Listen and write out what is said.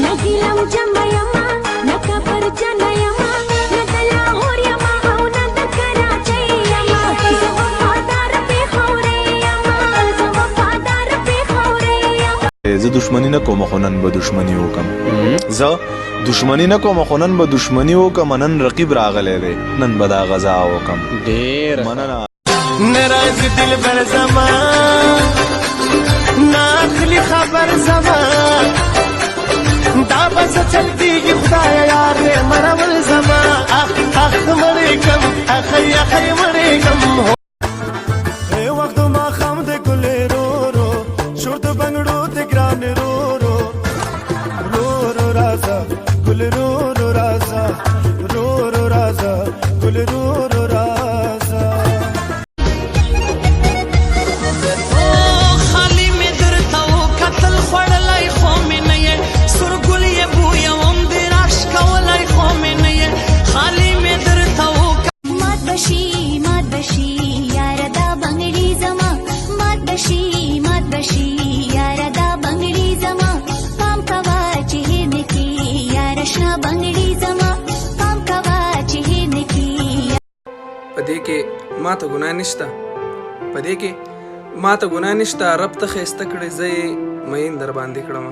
نګیلم جمع یما نکا پر جن یما ندلا هور یما او ند کراچي یما زه وفادار په خورې یما زه وفادار په خورې یما زه دشمنی نه کوم خو نن به دشمنی وکم زه دشمنی نه کوم خو نن به دشمنی وکم نن رقیب راغلی دی نن به دا غزا وکم ډیر مننه ناراض دل بر زمان ناخلی خبر زمان دا بس چلتی کی خدایا یار مرول زمان اخ مړی کم اخی مړی کم اے وخت ما خام د ګلې رو رو شورت بنگړو د ګران رو رو رو رو رازا ګل رو رو رازا رو رو رازا ګل رو رو رازا پدې کې ما ته ګناه نشته پدې کې ما ته ګناه نشته رب ته ښایسته کړې زه یې مین در باندې کړم